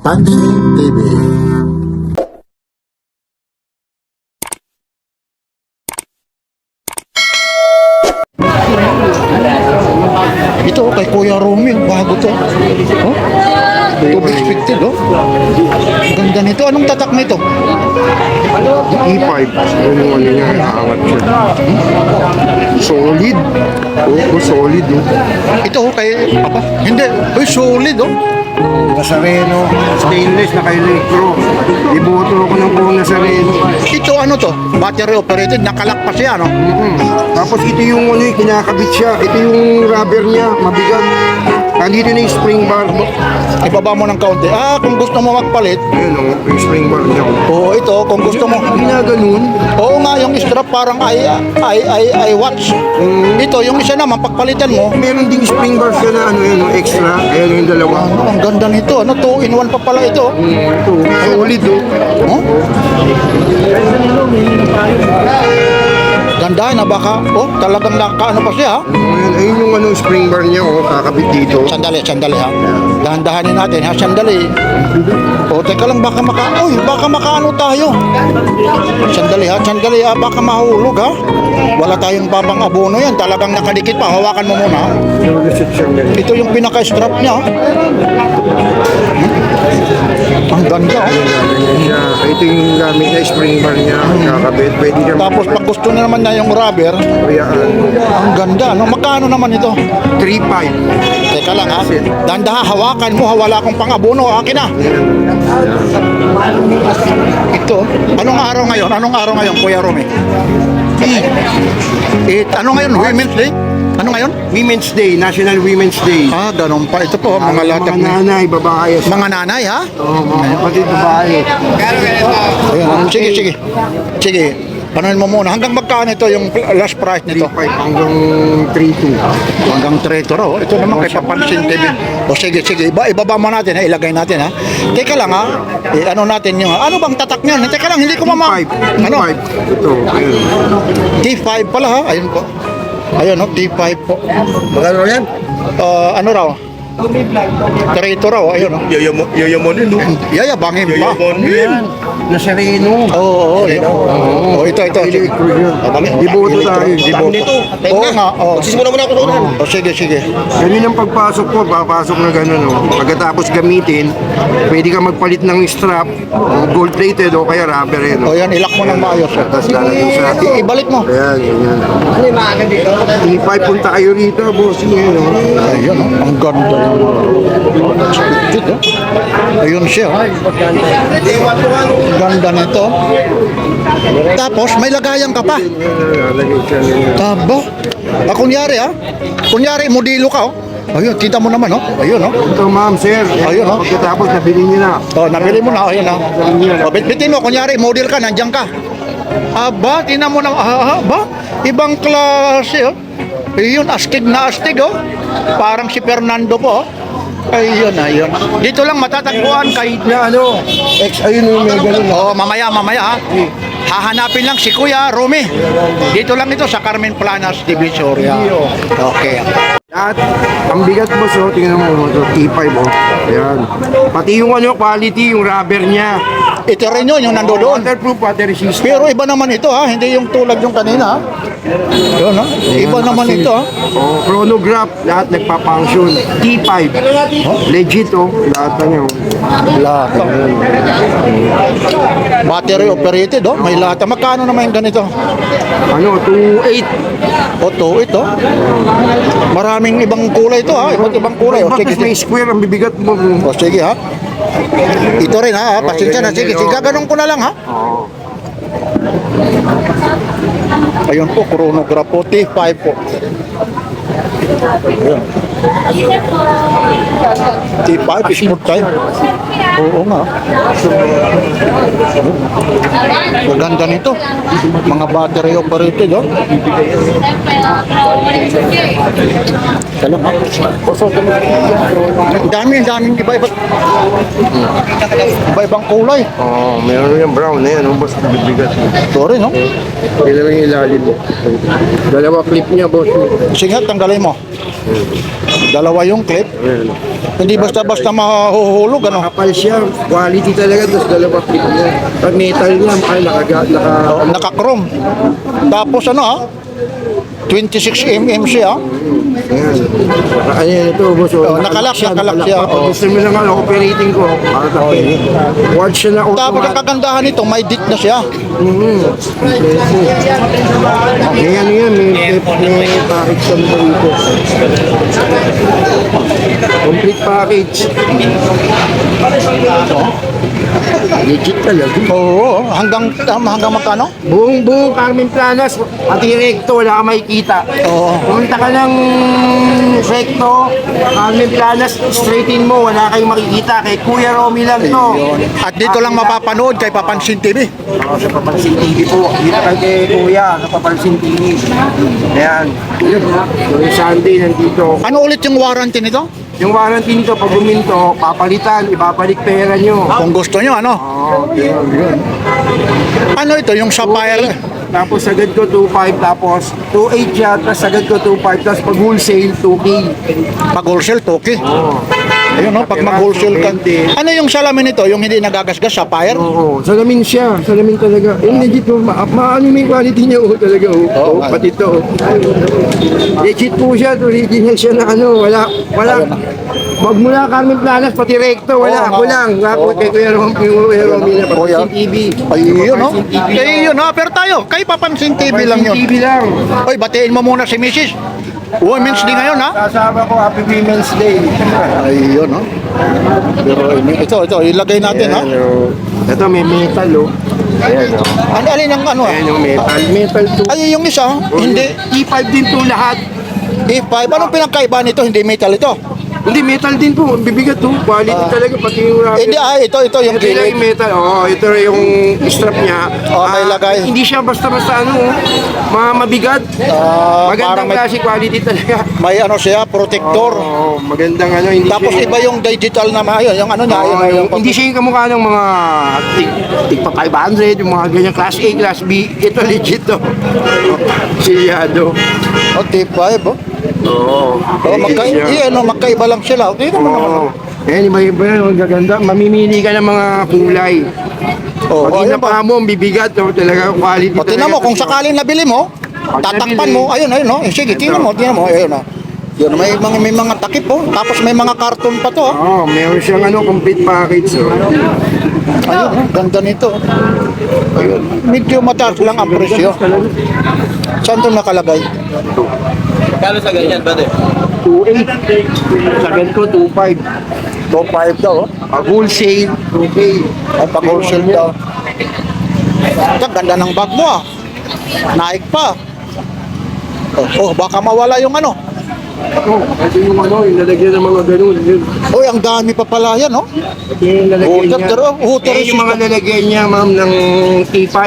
Papansin TV. Ito kay Kuya Romy, bago to. Oh? Tubig expected, oh. Ganda nito. Anong tatak nito? E5, yun yung ano niya, nakaangat siya. Solid. Oo, solid. Oh. Ito kay apa? Hindi. Uy, solid, oh. Nazareno, stainless, naka-electro. Iboto ako ng buong Nazareno. Ito ano to? Battery operated, nakalak pa siya, no? Tapos ito yung ano, kinakabit siya. Ito yung rubber niya, mabigat. Nandito na yung spring bar. Ibaba mo ng kaunti. Ah, kung gusto mo magpalit. Ayun o, yung spring bar niya. Oo, ito, kung gusto mo. Ginaganon. Oo nga, yung strap parang I watch. Ito, yung isa naman, pagpalitan mo. Meron ding spring bar siya na ano yun, extra. Ayan yung dalawa. Ang ganda nito, ano? 2-in-1 pa pala ito. Ito, solid o. Oh? Ganda na baka, oh, talagang nakaano pa siya, ha? Ayun yung ano, spring bar niya, oh, kakabit dito. Sandali, ha? Dahan-dahanin natin, ha? Sandali. O, teka lang, baka makaano tayo. Sandali, ha? Baka mahulog, ha? Wala tayong babang abono yan. Talagang nakadikit pa. Hawakan mo muna, ha? Ito yung pinaka-strap niya, ha? Ang ganda, ha? Ito yung gamit niya, spring bar niya, kakabit. Pwede ka Tapos pag gusto na naman niya yung rubber, ang ganda, no? Magkano naman ito? 3.5. Teka lang, ha? Dahan-dahan, hawakan mo, ha? Wala akong pang-abono, akin na. Ito, anong araw ngayon, Kuya Romy? Ano ngayon, Women's Day? Ano ngayon? Women's Day, National Women's Day. Ah, ganun pa. Ito po, mga latag Mga nanay, babae. Mga nanay, ha? Oo, mga kapatid, babae. Ayun, sige. Panood mo muna. Hanggang magkano ito yung last price nito? 3.5 hanggang 3.2. Hanggang 3 raw. Ito naman kay Papansin TV. O sige. Ibaba mo natin, ha? Ilagay natin, ha? Teka lang, ha? Ano natin yung... Ano bang tatak niyan? Teka lang, hindi ko Ano? T5. Ito, ayun. T5 pala, ha? Ayun po. Ayun, no? T5 po. Magkano yan? Ano raw? 3 raw. Ayun, no? Yayamonin, no? Yayabangin pa. Nazareno. Oo, ito. Diboto tayo. Diboto. Oo nga, oo. Magsisimula muna ako doon. O, sige. Ganun ang pagpasok ko, papasok na gano'n. No? Pagkatapos gamitin, pwede ka magpalit ng strap, gold plated o kaya rubber. No? O yan, ilak mo ng maayos. Tapos lalagay sa... Ibalik mo. Ayan, ganyan. E5 punta kayo rito, boss. Yan, no? Ayun, no? Ang ganda. Expected, oh. Ayun siya, oh. Ang ganda nito. Tapos, may lagayan ka pa. Lalagay siya ganyan. Taba. Kunyari, modelo ka, oh. Ayun, kita mo naman, oh. Ayun, oh. Ito, ma'am, sir. Ayun, no? Pagkatapos, nabili niyo na. Oh, nabili mo na, ayun, oh. Bitin mo, kunyari, model ka, nandiyan ka. Aba, tingnan mo na, ibang klase, oh. Ayun, astig, oh. Parang si Fernando po, oh. Ayun. Dito lang matatagpuan kay... Na ano, ayun yung may ganun. Oh, mamaya, ha. Hahanapin lang si Kuya Romy. Dito lang ito sa Carmen Planas, Divisoria. Okay. At ang bigat mo, so tingnan mo ito, T5 oh. Ayan. Pati yung ano, quality, yung rubber niya. Ito rin yun, yung nandoon. Waterproof, water resistant. Pero iba naman ito, ha. Hindi yung tulad yung kanina, ha. Yun, ha. Iba naman ito, ha. Oh, chronograph, lahat nagpa-function. T5. Legit oh, lahat na niyo. Lata. Battery operated, oh. May lata. Magkano naman yung ganito? Ano, 2.8. O, ito. Maraming ibang kulay ito, ha. Iba't ibang kulay. O, Bakit may sige. square ang bibigat mo? O, sige, ha. Ito rin, ha. Pasensya na. Sige, ganun ko na lang, ha. Oo. Ayun po, chronograph po. T5 po. Ayun. T5, smooth time. Oo nga. Maganda nito. Mga battery operated, oh. Salam, ha. Ang daming iba-ibang kulay. Oh, meron yung brown na yan, boss, bibigat. Sorry, no? Kailan yung ilalim mo? Dalawa clip niya, boss. Sige, tanggalin mo. Dalawa yung clip. Ayan. Hindi basta-basta mahuhulog, ano? Kapal siya, quality talaga, tapos dalawa clip niya. Pag metal niya, Naka-chrome. Tapos ano ha? 26 mm siya. Ayan, ito, boss. Nakalak siya. Pag gusto mo naman, operating ko, para tapos. Watch siya na Tapos ang automatic. kagandahan nito, may dit na siya. May ano yan, may package sa mga ito. Complete package. Legit talaga. Oo, hanggang magkano? Buong Carmen Planas, pati recto, wala ka makikita. Oo. Pumunta ka ng recto, Carmen Planas, straightin mo, wala kayong makikita. Kay Kuya Romy lang to. At dito lang mapapanood kay Papansin TV. Ako sa Papansin TV po. Dito kay Kuya, sa Papansin TV. Ayan. Yung Sunday nandito. Ano ulit yung warranty nito? Yung warranty nito, pag buminto, papalitan, ibabalik pera nyo. Kung gusto nyo, ano? Oo, yun. Ano ito, yung Sapphire? Tapos sagad ko 2.5, tapos 2.8 siya, tapos sagad ko 2.5, tapos pag wholesale 2K. Pag wholesale, toki. Oo. Ayun, no? Pag mag-wholesale ka. Ano yung salamin nito? Yung hindi nagagasgas, Sapphire? Oo, salamin siya, salamin talaga. Eh, legit po, maano yung quality niya talaga. Oo, Pati ito. Legit po siya, original siya na ano, wala. Magmula Carmen Planas, pati recto, wala. Ako lang, kay Kuya Romy na Papansin TV. Ayun, no? Papansin TV. Ayun, no? Pero tayo, kay Papansin TV lang yun. TV lang. Oy, batiin mo muna si Mrs. Women's Day ngayon, ha? Kasama ko, Happy Women's Day. Ayun, no? Pero ito, ilagay natin, ha? Ito may metal, oh. Ayan, oh. Alin ang ano, Ayan yung metal. Metal to. Ay, yung isa, hindi. E5 din to lahat. E5, anong pinagkaiba nito? Hindi metal ito. Hindi, metal din po. Bibigat to. Quality talaga, pati yung rubber. Hindi, ito yung Ito lang gilid. yung metal. Oo, ito yung strap niya. Oo, may lagay. Hindi siya basta-basta ano, mabigat. Magandang parang may, klase quality talaga. may ano siya, protector. Oo, magandang ano. Hindi Tapos siya, iba yung digital na ayun, yung ano niya, Oo, yung hindi siya yung kamukha ng mga tigpa 500, yung mga ganyan, class A, class B. Ito legit to. Silyado. T5, oh. Oo. Magkaiba lang sila. Okay naman naman. Oo. Ayan, iba-iba yan, magaganda. Mamimili ka ng mga kulay. Oh, Pag ayun ba? inapa mo, bibigat, no? Talaga quality. O, tingnan mo, kung sakaling nabili mo, tatakpan mo, ayun, no? Sige, tingnan mo, ayun, no? Yun, may mga takip, oh. Tapos may mga karton pa to, oh. Oo, meron siyang ano, complete package. Oh. Ayun, oh, ganda nito. Ayun, medyo mataas lang ang presyo. Saan ito nakalagay? Kano sa ganyan, brother? 2.8. Sagad ko, 2.5. 2.5 daw, oh. Pag wholesale, 2K. Ay, pag-wholesale daw. Ito, ganda ng bag mo, ah. Nike pa. Oh, baka mawala yung ano. Oh, ito yung ano, yung lalagyan ng mga ganun. Yun. Uy, ang dami pa pala yan, oh. Ito yung lalagyan niya. Hooter, Ayan yung mga lalagyan niya, ma'am, ng T5.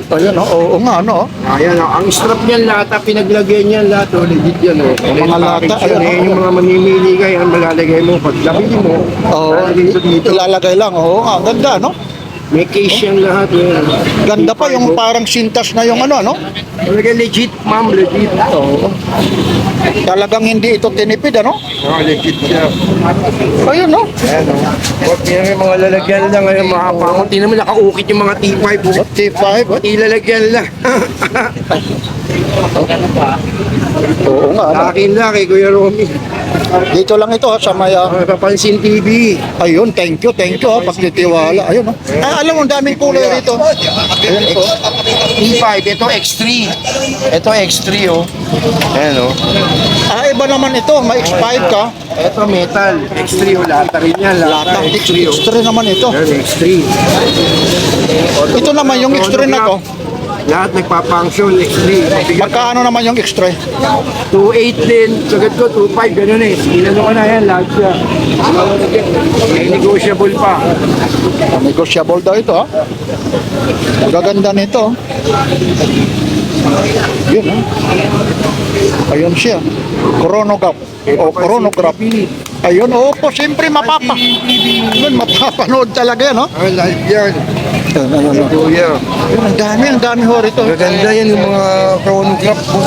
Ayun, oh. Oo nga, no? Ayan, oh. Ang strap niyan, lata, pinaglagyan niyan, lahat, oh, legit yan, oh. Yung mga lata, Ayan, ayun, yung mga mamimili kayo, ang malalagay mo, pag labili mo, Oo, dito. ilalagay lang. Oo nga, ganda, no? May case yan lahat, yan. Ganda pa yung parang sintas na yung ano, no? Talaga legit, ma'am, legit. Oo. Talagang hindi ito tinipid, ano? Oh, legit siya. Ayun, no? Ayan, oh. Huwag yan yung mga lalagyan lang, ngayon, mga pangon. Tingnan mo, nakaukit yung mga T5, oh. T5, oh. Ilalagyan lang. Oo nga, ano? Akin lang, kay Kuya Romy. Dito lang ito, ha, sa may... Papansin TV. ayun, thank you, ha, pagtitiwala. Ayun, no? Ay, alam mo, ang daming kulay rito. Ayun, po. T5, ito X3. Ito X3, oh. Ayan, oh. Iba naman ito, may X5 ka. Ito metal. X3, oh. Lata rin yan. Lata, Latang X3, oh. X3 naman ito. Ayan, X3. Ito naman, yung X3 na to. Lahat nagpa-function, X3. Magkaano naman yung X3? 2.8 din. Sagad ko, 2.5. Ganun eh. Inano ko na yan, lahat siya. May negotiable pa. Negotiable daw ito, ha? Gaganda nito. Yun, ha? Ayun siya. Chronograph. O chronograph. Ayun, opo, siyempre Yun, mapapanood talaga yan, no? Live yan. Ayun. Kuya. Ang dami ho rito. Maganda yan yung mga chronograph po.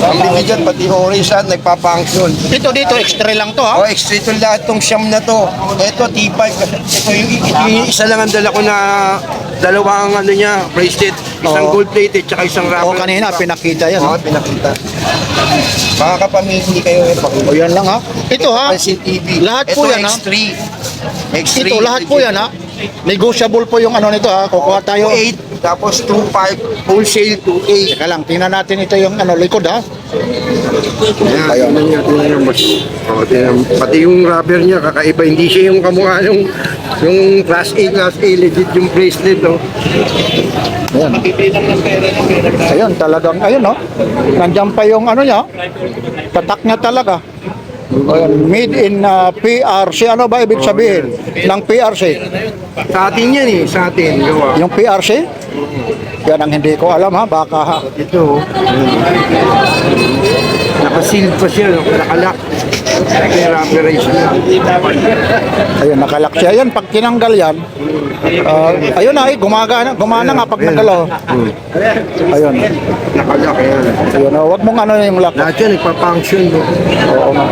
Ang bibigat, pati horizon, nagpapunction. Dito, extra lang to, ha? Oh, extra ito lahat tong siyam na to. Ito, T5. Ito yung isa lang ang dala ko na dalawang ano niya, bracelet. Isang Oo. gold plated, tsaka isang O, rubber. kanina, pinakita yan, Oo, ha? pinakita. Makakapamili kayo. O, yan lang, ha? Ito, ha? Pansin TV. Lahat po Ito, yan, ha? X3. X3. Ito, lahat po yan, ha? Negotiable po yung ano nito, ha? Kukuha tayo. 8, tapos 2.5, wholesale 2.8. Teka lang, tingnan natin ito yung ano, likod, ha? Ayan, tingnan niya, mas. Oh, tingnan. Pati yung rubber niya, kakaiba. Hindi siya yung kamukha yung class A, legit yung bracelet, oh. Ayan. Ayun, talagang, ayun, no? Nandiyan pa yung ano niya. Tatak niya talaga. Ayan, made in PRC. Ano ba ibig sabihin ng PRC? Sa atin yan eh, sa atin. Gawa. Yung PRC? Yan ang hindi ko alam, ha? Baka, ha? Ito, oh. Nakaseal pa siya, no? Nakalak. May rubberization na. Ayun, nakalak siya. Yan, pag tinanggal yan, ayun na, gumana nga pag nagalaw. Ayun. Nakalak yan. Ayun, wag mong ano yung lock. Lahat yan, nagpa-function, no? Oo nga.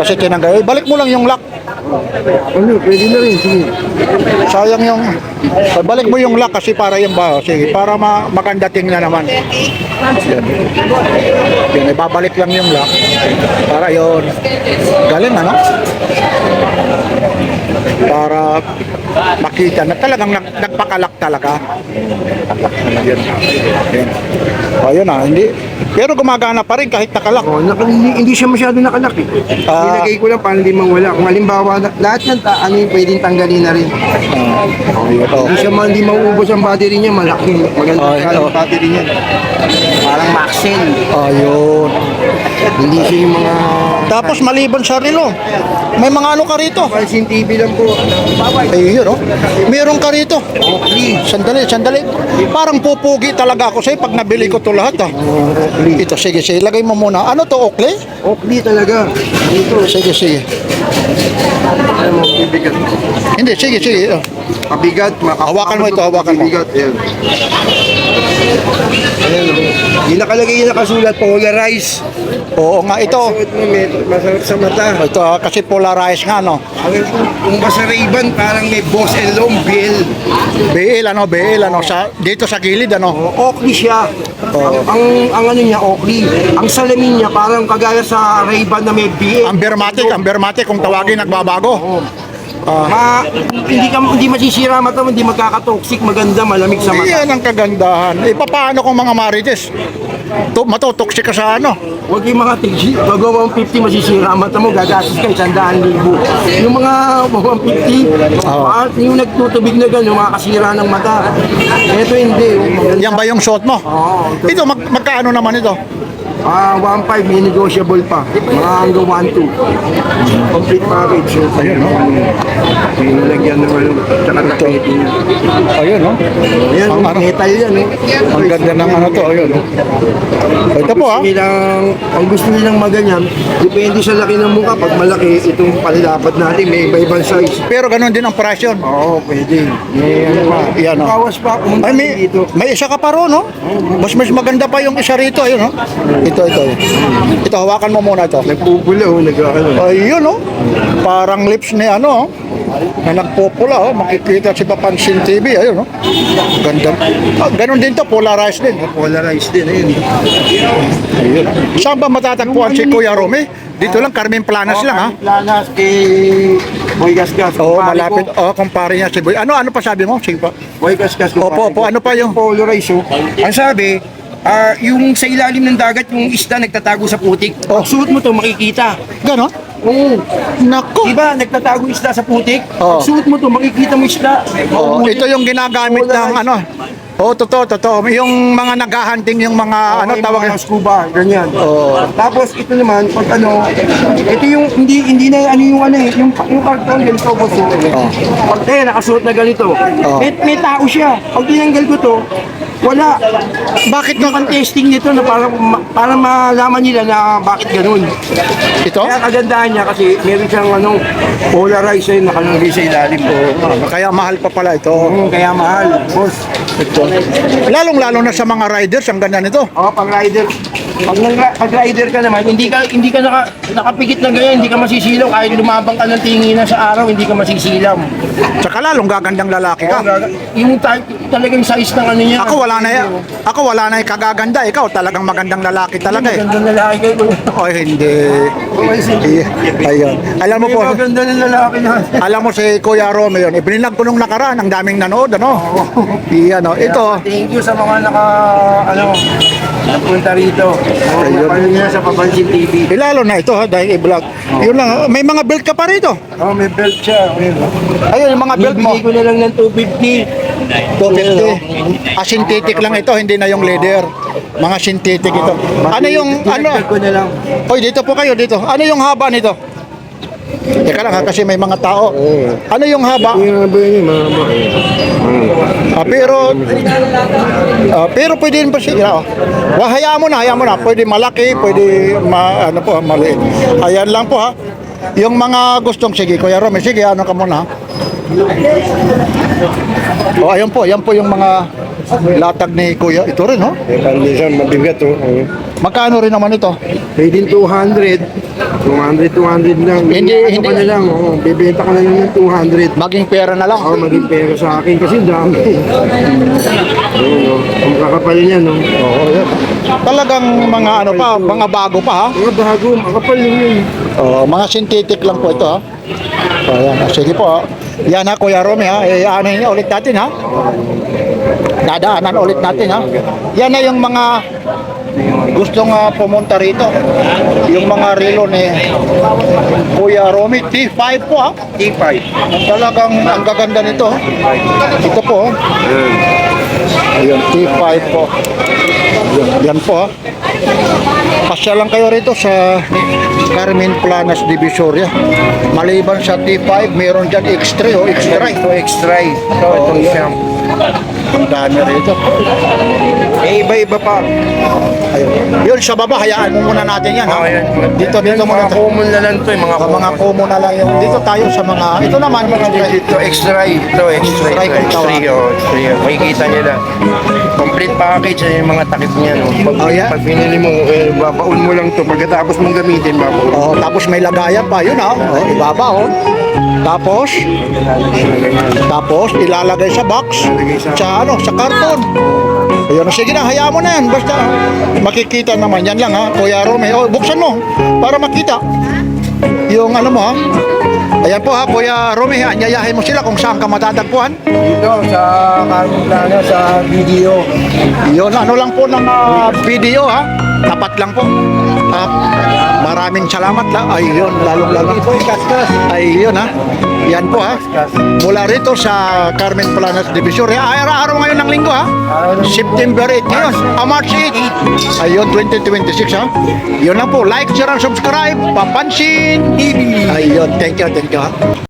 Kasi tinanggal. Balik mo lang yung lock. Ano, pwede na rin, sige. Sayang yung balik mo yung lock kasi para yung baho. Sige, para maganda tingnan naman. Yan. Yan, ibabalik lang yung lock. Para yon. Galing ano? Para makita na talagang nagpakalak talaga. Yan. Yan. Ayun na, hindi. Pero gumagana pa rin kahit nakalak. Oh, hindi siya masyado nakalak eh. Nilagay ko lang para hindi mawala. Kung halimbawa, lahat yan, ano yung pwedeng tanggalin na rin. Hindi siya hindi mauubos ang battery niya, malaki. Maganda ang battery niya. Parang Maxell. Ayun. Hindi siya yung mga... Tapos maliban sa relo, may mga ano ka rito. Pansin TV lang po. Ayun, oh. Meron ka rito. Oakley. Sandali. Parang pupugi talaga ako sa'yo pag nabili ko to lahat, ah. Ito, sige, lagay mo muna. Ano to, Oakley? Oakley talaga. Dito. Sige. Ano mo, bibigat. Hindi, sige. Oh. Mabigat. Hawakan mo ito, hawakan mo. Mabigat, yan. Ayan, yung nakalagay yung nakasulat, polarized. Oo nga, ito. Suot mo, masarap sa mata. Ito, kasi polarized nga, no? Kung sa Ray-Ban, parang may Boss and Long BL. BL, dito sa gilid, ano? Oakley siya. Ang ano niya, Oakley. Ang salamin niya, parang kagaya sa Ray-Ban na may BL. Ambermatic, kung tawagin, nagbabago. Hindi masisira mata mo, hindi magkakatoxic, maganda, malamig sa mata. Yan ang kagandahan. Paano kung mga marites? Matutoksik ka sa ano? Huwag yung mga tigsi, pag 150 masisira mata mo, gagastos ka 100,000. Yung mga 150, yung nagtutubig na gano'n, makakasira ng mata. Ito hindi. Maganda. Yan ba yung suot mo? Oo. Ito, magkaano naman ito? 1.5 may negotiable pa. Mga hanggang 1.2. Complete package. Ayun, no? Pinalagyan ng ano, tsaka tapeting. Ayun, no? Ayan, Ang ano? metal yan, eh. Ang ganda ng ano to, ayun, no? Ito po, ha? Ang gusto nilang maganyan, depende sa laki ng mukha. Pag malaki, itong panlapad natin, may iba-ibang size. Pero ganun din ang price yun. Oo, pwede. May ano pa. Yan, no? Bawas pa, Ay, pumunta dito. may isa ka pa ro, no? Mas maganda pa yung isa rito, ayun, no? Ito. Ito, hawakan mo muna ito. Nagpupula, nag-ano. Ayun, no? Parang lips ni ano, na nagpupula, oh. Makikita si Papansin TV, ayun, no? Ganda. Ganun din to, polarized din. Polarized din, ayun. Ayun. Saan ba matatagpuan si Kuya Romy? Dito lang, Carmen Planas lang, ha? Planas kay Boy Gasgas. Oo, malapit. Kumpare niya si Boy. Ano pa sabi mo? Sige pa. Boy Gasgas. Opo, ano pa yung... Polarized, oh. Ang sabi, yung sa ilalim ng dagat, yung isda nagtatago sa putik. Oh. Pag suot mo to, makikita. Ganon? Oo. Nako. Diba, nagtatago isda sa putik? Oh. Pag suot mo to, makikita mo isda. Oh, ito yung ginagamit ng ano, Oo, totoo. Yung mga naghahunting, yung mga ano Yung tawag mga scuba, ganyan. Oo. Tapos ito naman, pag ano, ito yung hindi na ano yung ano eh, yung karton ganito po so. Pag nakasuot na ganito, may tao siya. Pag tinanggal ko to, wala. Bakit Yung testing nito na para malaman nila na bakit ganun. ito? Kaya kagandahan niya kasi meron siyang ano, polarizer na nakalagay sa ilalim. Kaya mahal pa pala ito. Kaya mahal, boss. Ito. Lalong-lalo na sa mga riders, ang ganda nito. Pag rider, pag rider ka naman, hindi ka nakapikit na ganyan, hindi ka masisilaw kahit lumabang ka ng tinginan sa araw, hindi ka masisilaw. Tsaka lalong gagandang lalaki ka. Yung talagang size ng ano niya. Ako wala na kagaganda. Ikaw talagang magandang lalaki talaga eh. Maganda lalaki kayo. Ay, hindi. Ayun. Alam mo po, Maganda ng lalaki na. alam mo si Kuya Romeo yun. Ibinlag ko nung nakaraan, ang daming nanood, ano? Iyan, oh. Ito, Thank you sa mga napunta rito. Ayun. Napanood niya sa Papansin TV. lalo na ito ha, dahil i-vlog. Yun lang, may mga belt ka pa rito. May belt siya. Ayun, yung mga belt mo. Bibigay ko na lang ng 250. 250. Synthetic lang ito, hindi na yung leather. Mga synthetic ito. Ano yung, Dinagdag ko na lang. Hoy, dito po kayo, dito. Ano yung haba nito? Teka lang ha, kasi may mga tao. Ano yung haba? Yung haba yun, mahaba. Pero pwede rin pa siya. Hayaan mo na. Pwede malaki, pwede maliit. Ayan lang po ha. Yung mga gustong, sige, Kuya Romel, sige, ano ka muna ha. Ayun po, yan po yung mga latag ni Kuya. Ito rin, no? Minsan mabigat to. Magkano rin naman ito? Pwede 200 lang. Hindi. Ka na lang, bibenta ka na lang ng 200. Maging pera na lang. Maging pera sa akin kasi dami. Ang kakapal niya, no? Oo, yan. Talagang mga ano pa, mga bago pa ha. Mga bago, makapal yun. Mga synthetic lang po ito ha. Ayan, sige po ha. Yan ha, Kuya Romy ha. Anin ulit natin ha. Dadaanan ulit natin ha. Yan na yung mga gustong pumunta rito. Yung mga relo ni Kuya Romy. T5 po ha. T5. Talagang ang gaganda nito. Ito po. Ayun, T5 po. Yan po ha. Pasya lang kayo rito sa Carmen Planas Divisoria. Maliban sa T5, meron dyan X3 o X3. Extra. Itong siyam. Ang dami rito. Iba-iba pa. Ayun. Yun, sa baba, hayaan mo muna natin yan. Ha? Dito muna. Mga common na lang to, Mga kumo na lang yung dito tayo sa mga, ito naman, Ito extra. Makikita niyo na. Complete package yung mga takip niya. No? Pag pinili mo, babaon mo lang to. Pagkatapos mong gamitin, babaon. tapos may lagayan pa, yun ha. Ibaba Tapos ilalagay sa box, sa karton. Ayun, sige na, hayaan mo na yan. Basta makikita naman yan lang ha, Kuya Romeo. Buksan mo para makita yung ano mo ha. Ayan po ha, Kuya Romeo, anyayahin mo sila kung saan ka matatagpuan. Dito sa Carmen Plana, sa video. Yun, ano lang po ng video ha. Tapat lang po. Maraming salamat lang. Ayun, lalong-lalo. Ayun ha. Yan po ha. Mula rito sa Carmen Planas Divisoria. Araw ngayon ng linggo ha. September 8 ngayon. March 8. Ayun, 2026 ha. Yun lang po. Like, share, and subscribe. Papansin TV. Ayun, thank you ha.